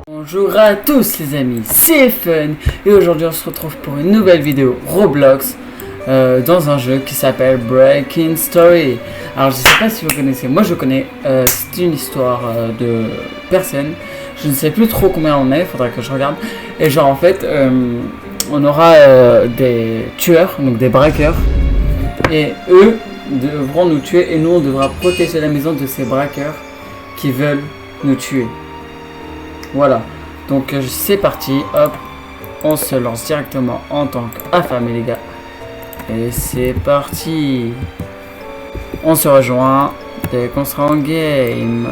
Bonjour à tous les amis, c'est Fun et aujourd'hui on se retrouve pour une nouvelle vidéo Roblox dans un jeu qui s'appelle Breaking Story. Alors je sais pas si vous connaissez, moi je connais, c'est une histoire de personnes, je ne sais plus trop combien on est, faudra que je regarde. Et genre en fait on aura des tueurs, donc des braqueurs, et eux devront nous tuer et nous on devra protéger la maison de ces braqueurs qui veulent nous tuer. Voilà, donc c'est parti, hop, on se lance directement en tant qu'affamé les gars. Et c'est parti. On se rejoint dès qu'on sera en game.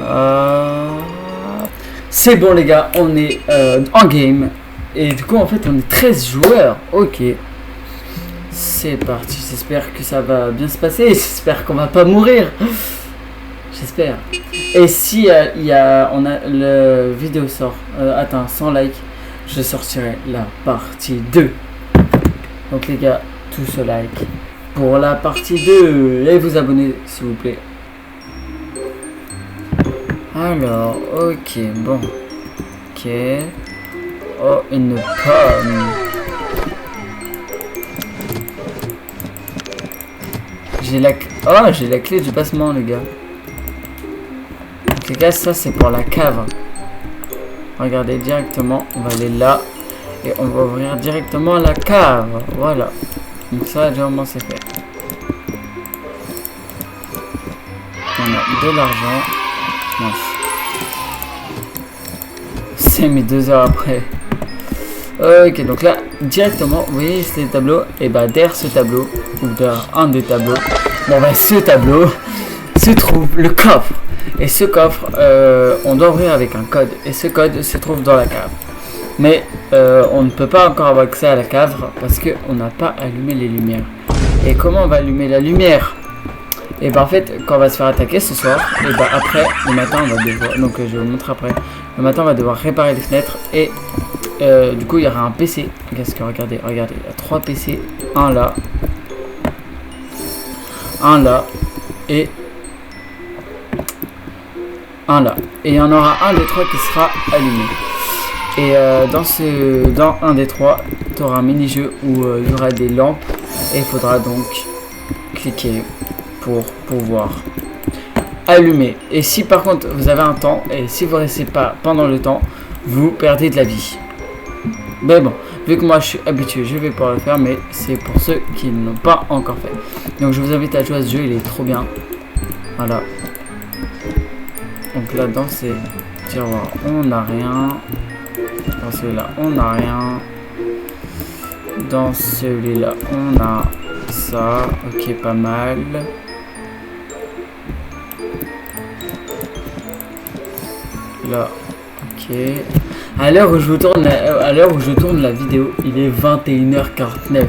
C'est bon les gars, on est en game. Et du coup en fait on est 13 joueurs, ok. C'est parti, j'espère que ça va bien se passer, j'espère qu'on va pas mourir. J'espère. Et si le vidéo sort atteint 100 likes, je sortirai la partie 2. Donc les gars, tous au like pour la partie 2 et vous abonnez s'il vous plaît. Alors, ok, bon. Ok. Oh, une pomme. J'ai la clé du passement les gars. Les gars, ça c'est pour la cave. Regardez directement, on va aller là et on va ouvrir directement la cave. Voilà. Donc ça déjà au moins c'est fait. On a de l'argent. C'est mis 2 heures après. Ok, donc là directement, vous voyez c'est le tableau. Et bah derrière ce tableau, ou derrière un des tableaux, bon bah ce tableau se trouve le coffre. Et ce coffre, on doit ouvrir avec un code. Et ce code se trouve dans la cave. Mais on ne peut pas encore avoir accès à la cave parce qu'on n'a pas allumé les lumières. Et comment on va allumer la lumière? Et ben en fait, quand on va se faire attaquer ce soir, et ben après, le matin, on va devoir... Donc je vais vous montrer après. Le matin, on va devoir réparer les fenêtres. Et du coup, il y aura un PC. Qu'est-ce que regardez, il y a 3 PC. Un là. Un là. Et... un là, et il y en aura un des 3 qui sera allumé. Et dans un des 3, tu auras un mini-jeu où il y aura des lampes et il faudra donc cliquer pour pouvoir allumer. Et si par contre vous avez un temps et si vous restez pas pendant le temps, vous perdez de la vie. Mais bon, vu que moi je suis habitué, je vais pouvoir le faire, mais c'est pour ceux qui ne l'ont pas encore fait. Donc je vous invite à jouer à ce jeu, il est trop bien. Voilà. Donc là dans ces tiroirs on n'a rien. Dans celui-là on n'a rien. Dans celui-là on a ça. Ok, pas mal. Là, ok. À l'heure où je tourne la vidéo, il est 21h49.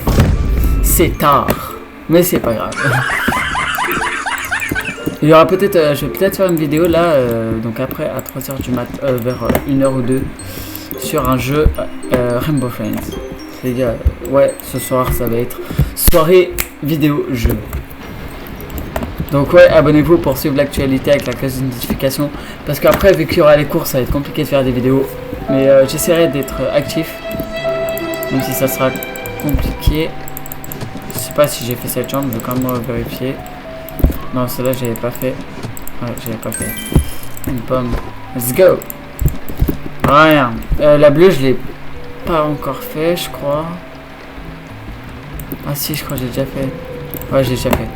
C'est tard. Mais c'est pas grave. Il y aura peut-être, je vais peut-être faire une vidéo là, donc après à 3h du mat, vers 1h ou 2, sur un jeu Rainbow Friends. Les gars, ouais, ce soir ça va être soirée vidéo jeu. Donc ouais, abonnez-vous pour suivre l'actualité avec la cloche de notification, parce qu'après vu qu'il y aura les courses, ça va être compliqué de faire des vidéos, mais j'essaierai d'être actif, même si ça sera compliqué. Je sais pas si j'ai fait cette chambre, je vais quand même vérifier. Non, celle-là, j'avais pas fait. Ouais, j'avais pas fait. Une pomme. Let's go. Rien. La bleue, je l'ai pas encore fait, je crois. Ah si, je crois que j'ai déjà fait. Ouais, j'ai déjà fait.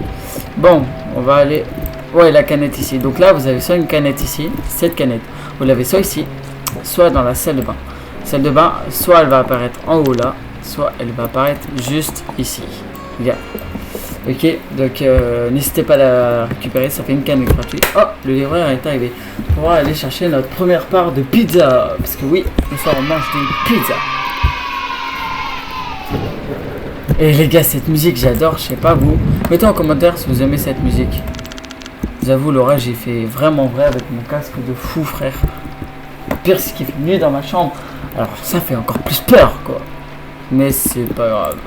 Bon, on va aller... Ouais, la canette ici. Donc là, vous avez soit une canette ici, cette canette. Vous l'avez soit ici, soit dans la salle de bain. Salle de bain, soit elle va apparaître en haut là, soit elle va apparaître juste ici. Regarde. Ok, donc n'hésitez pas à la récupérer, ça fait une canne gratuite. Oh, le livreur est arrivé. On va aller chercher notre première part de pizza. Parce que oui, ce soir on mange des pizzas. Et les gars, cette musique j'adore, je sais pas vous. Mettez en commentaire si vous aimez cette musique. Je vous avoue, l'orage j'ai fait vraiment vrai avec mon casque de fou frère. Le pire c'est qu'il fait nuit dans ma chambre. Alors ça fait encore plus peur quoi. Mais c'est pas grave.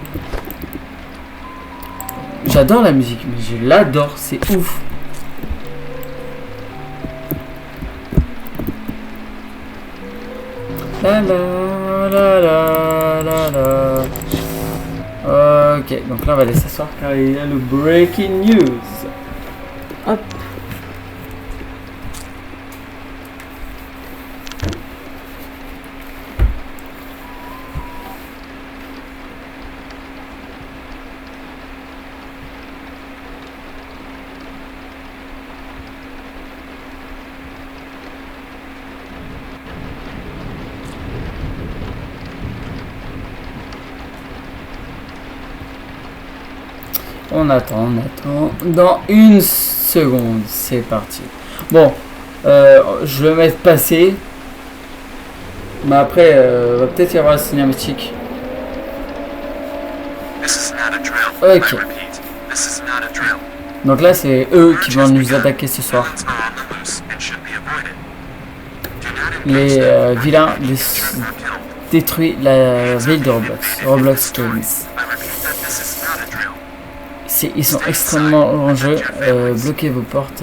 J'adore la musique, mais je l'adore, c'est ouf. La la la la la la. Ok, donc là on va laisser s'asseoir car il y a le breaking news. Hop. On attend. Dans une seconde, c'est parti. Bon, je vais mettre passer. Mais après, va peut-être y avoir la cinématique. Ok. Donc là, c'est eux qui vont nous attaquer ce soir. Les vilains détruisent la ville de Roblox. Roblox Games. Ils sont extrêmement dangereux. Bloquez vos portes,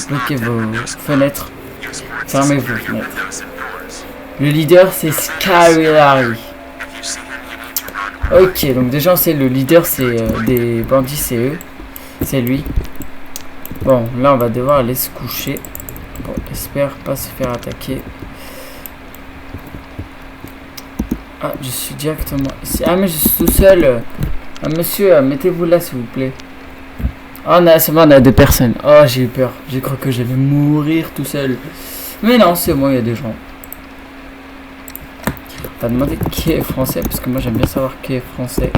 bloquez vos fenêtres, fermez vos fenêtres. Le leader, c'est Scary Larry. Ok, donc déjà on sait le leader, c'est des bandits, c'est eux. C'est lui. Bon, là on va devoir aller se coucher. Bon, j'espère pas se faire attaquer. Ah, je suis directement ici. Ah, mais je suis tout seul. Ah, monsieur, mettez-vous là s'il vous plaît. Oh, c'est bon, on a 2 personnes. Oh, j'ai eu peur. J'ai cru que j'allais mourir tout seul. Mais non, c'est bon, il y a des gens. On va demander qui est français, parce que moi j'aime bien savoir qui est français.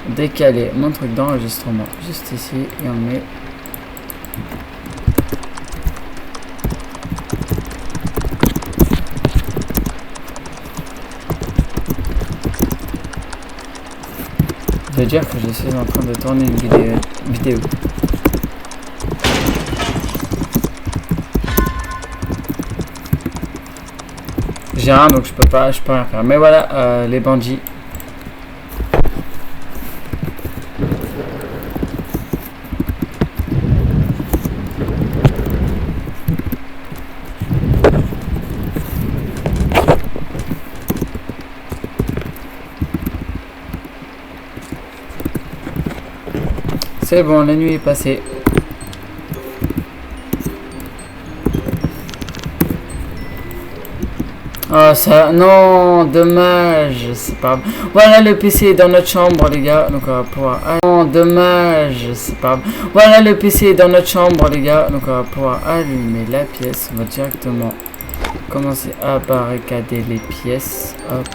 Décaler mon truc d'enregistrement juste ici et on met. Je veux dire que je suis en train de tourner une vidéo. J'ai rien donc je peux rien faire. Mais voilà, les bandits. C'est bon, la nuit est passée. Oh ça, non, dommage, c'est pas... Voilà, le PC est dans notre chambre les gars, donc on va pouvoir... Ah, non, dommage, c'est pas... Voilà, le PC est dans notre chambre les gars, donc on va pouvoir allumer la pièce. On va directement commencer à barricader les pièces. Hop.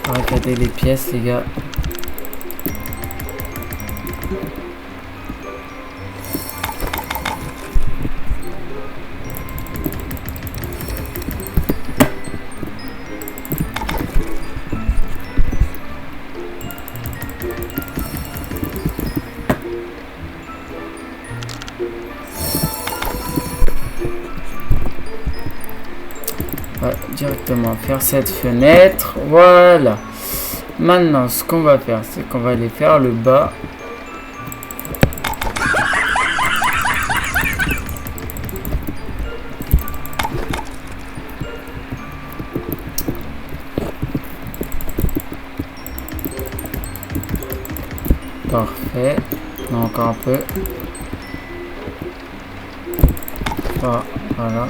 Barricader les pièces les gars. Directement faire cette fenêtre, voilà. Maintenant ce qu'on va faire, c'est qu'on va aller faire le bas. Parfait. Non, encore un peu. Voilà.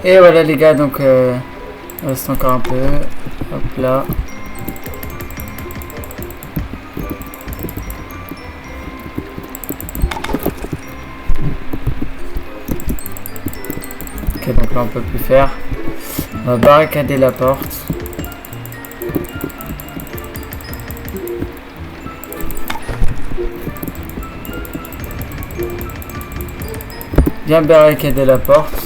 Et voilà les gars, donc il reste encore un peu. Hop là. Ok, donc là on peut plus faire. On va barricader la porte. Bien barricader la porte.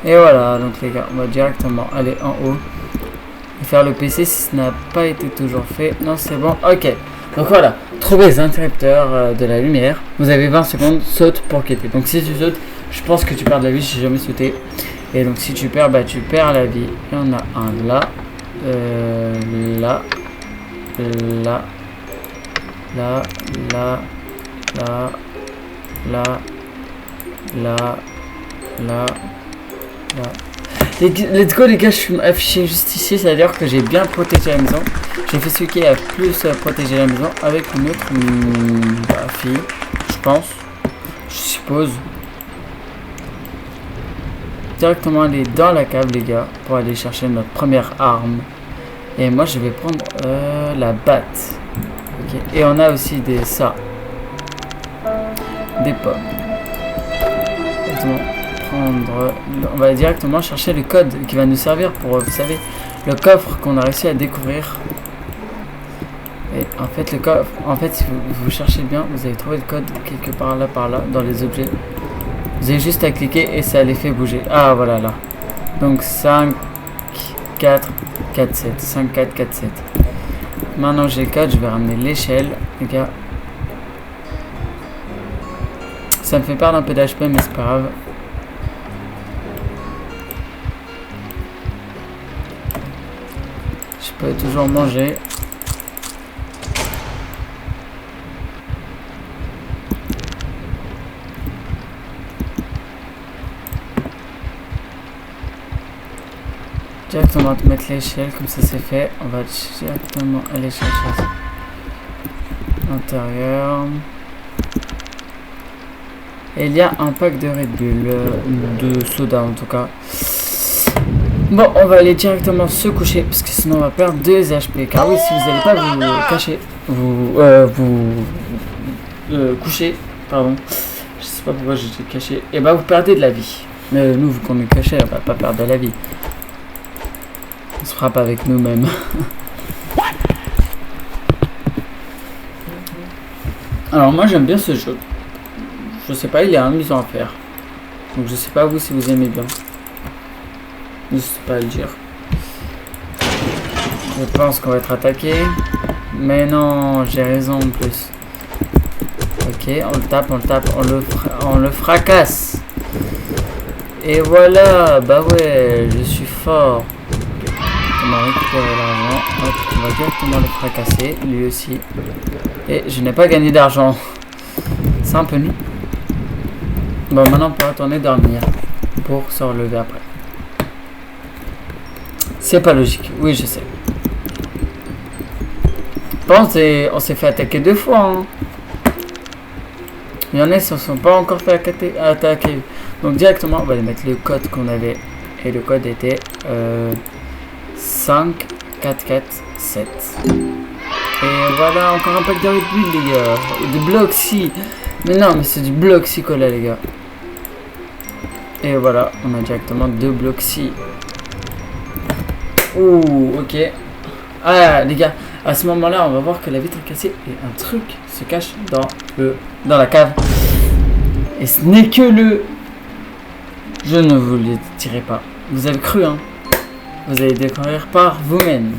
Et voilà, donc les gars, on va directement aller en haut et faire le PC si ce n'a pas été toujours fait. Non, c'est bon. Ok. Donc voilà, trouver les interrupteurs de la lumière. Vous avez 20 secondes, saute pour quitter. Donc si tu sautes, je pense que tu perds de la vie, j'ai jamais sauté. Et donc si tu perds, bah tu perds la vie. Il y en a un là, là, là, là, là, là, là, là, là, là. Let's go les gars, je suis affiché juste ici, ça veut dire que j'ai bien protégé la maison. J'ai fait ce qui a plus protégé la maison avec une autre fille, je pense, je suppose. Directement aller dans la cave les gars, pour aller chercher notre première arme. Et moi je vais prendre la batte. Okay. Et on a aussi des pommes. Exactement. On va directement chercher le code qui va nous servir pour, vous savez, le coffre qu'on a réussi à découvrir. Et en fait le coffre, en fait si vous cherchez bien, vous allez trouver le code quelque part là par là dans les objets. Vous avez juste à cliquer et ça les fait bouger. Ah voilà là. Donc 5 4 4 7 5 4 4 7. Maintenant j'ai le code, je vais ramener l'échelle les gars. Ça me fait perdre un peu d'HP mais c'est pas grave. Je peux toujours manger. Directement on va mettre l'échelle comme ça c'est fait. On va directement aller chercher l'intérieur. Et il y a un pack de Red Bull, de soda en tout cas. Bon, on va aller directement se coucher parce que sinon on va perdre 2 HP. Car oui, si vous n'allez pas vous cacher, coucher, pardon, je sais pas pourquoi j'ai caché, et bah vous perdez de la vie. Mais nous, vu qu'on est caché, on va pas perdre de la vie. On se frappe avec nous-mêmes. Alors moi j'aime bien ce jeu. Je sais pas, il est amusant à faire. Donc je sais pas vous si vous aimez bien. Je sais pas à le dire. Je pense qu'on va être attaqué. Mais non, j'ai raison en plus. Ok, on le tape, on le fracasse. Et voilà, bah ouais, je suis fort. On va récupérer l'argent. Hop, on va directement le fracasser, lui aussi. Et je n'ai pas gagné d'argent. C'est un peu nul. Bon, maintenant on peut retourner dormir pour se relever après. C'est pas logique, oui je sais. Bon, on s'est fait attaquer 2 fois. Hein. Il y en a qui ne se sont pas encore fait attaquer. Donc directement, on va mettre le code qu'on avait. Et le code était 5 4 4 7. Et voilà, encore un pack de Red Bull les gars. De Bloxy. Mais non, mais c'est du Bloxy Cola les gars. Et voilà, on a directement 2 Bloxy. Ouh, ok. Ah les gars, à ce moment-là, on va voir que la vitre est cassée et un truc se cache dans la cave. Et ce n'est que le... Je ne vous le dirai pas. Vous avez cru, hein. Vous allez découvrir par vous-même.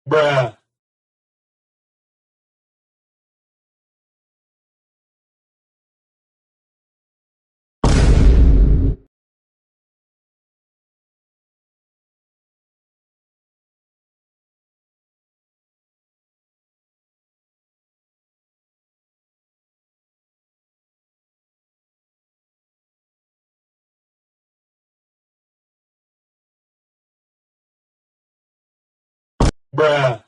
Bruh. Bruh.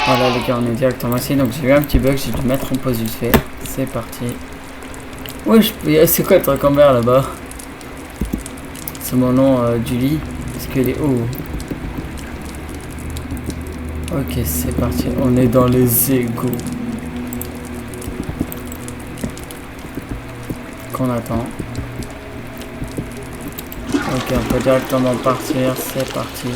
Voilà les gars, on est directement ici, donc j'ai eu un petit bug, j'ai dû mettre en pause vite fait. C'est parti. Wesh, c'est quoi le truc en vert là-bas? C'est mon nom du lit, parce qu'il est haut. Ok, c'est parti, on est dans les égouts. Qu'on attend. Ok, on peut directement partir, c'est parti.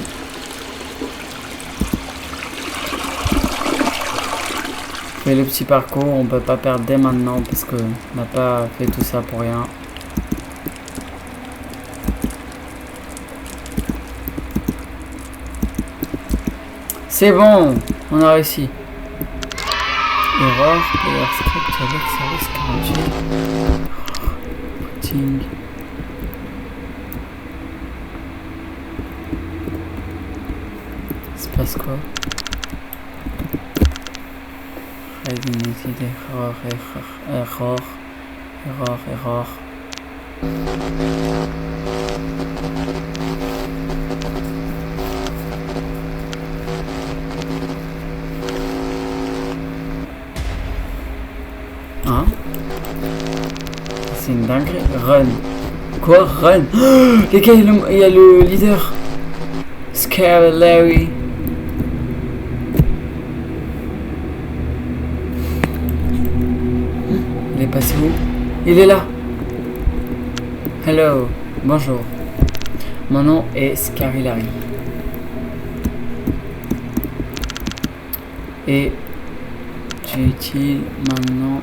Fait le petit parcours, on peut pas perdre dès maintenant parce que on n'a pas fait tout ça pour rien. C'est bon, on a réussi. Error, player script avec service 48. Routing. Il se passe quoi? Error. Hein? C'est une dinguerie. Run. Quoi? Run? Oh, les gars, il y a le leader. Scary Larry. Il est passé où? Il est là. Hello. Bonjour. Mon nom est Scary Larry. Et tu utilises maintenant.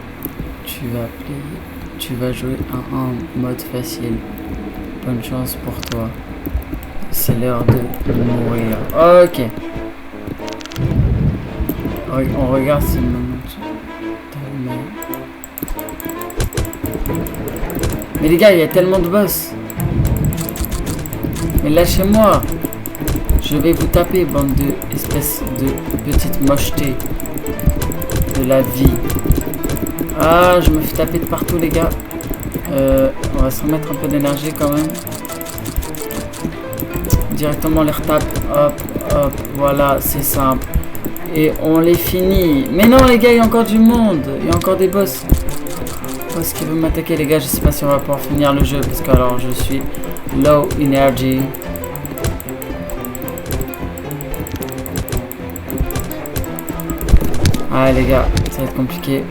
Tu vas jouer en mode facile. Bonne chance pour toi. C'est l'heure de mourir. Ok. On regarde si maintenant Mais les gars, il y a tellement de boss. Mais lâchez-moi. Je vais vous taper, bande de espèces de petites mochetés de la vie. Ah, je me fais taper de partout, les gars. On va se remettre un peu d'énergie quand même. Directement on les retape. Hop, voilà, c'est simple. Et on les finit. Mais non, les gars, il y a encore du monde. Il y a encore des boss. Où est-ce qu'il veut m'attaquer, les gars? Je sais pas si on va pouvoir finir le jeu. Parce que alors, je suis low energy. Ah, les gars, ça va être compliqué.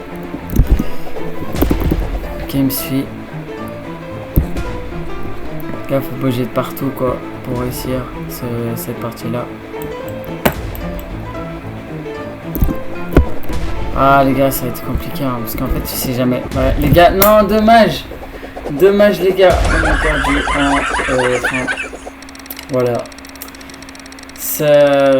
Ok, il me suit. Les gars, faut bouger de partout, quoi, pour réussir cette partie-là. Ah, les gars, ça va être compliqué, hein, parce qu'en fait, tu sais jamais. Ouais, les gars, non, dommage. Dommage, les gars. On a perdu voilà. C'est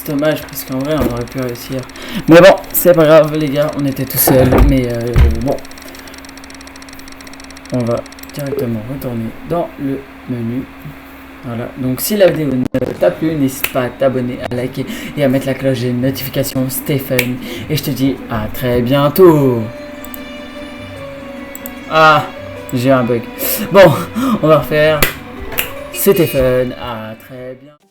dommage, parce qu'en vrai, on aurait pu réussir. Mais bon, c'est pas grave, les gars, on était tout seuls. Mais bon. On va directement retourner dans le menu. Voilà, donc si la vidéo ne t'a plu, n'hésite pas à t'abonner, à liker et à mettre la cloche de notification. Stéphane, et je te dis à très bientôt. Ah, j'ai un bug. Bon, on va refaire. C'était fun, à très bientôt.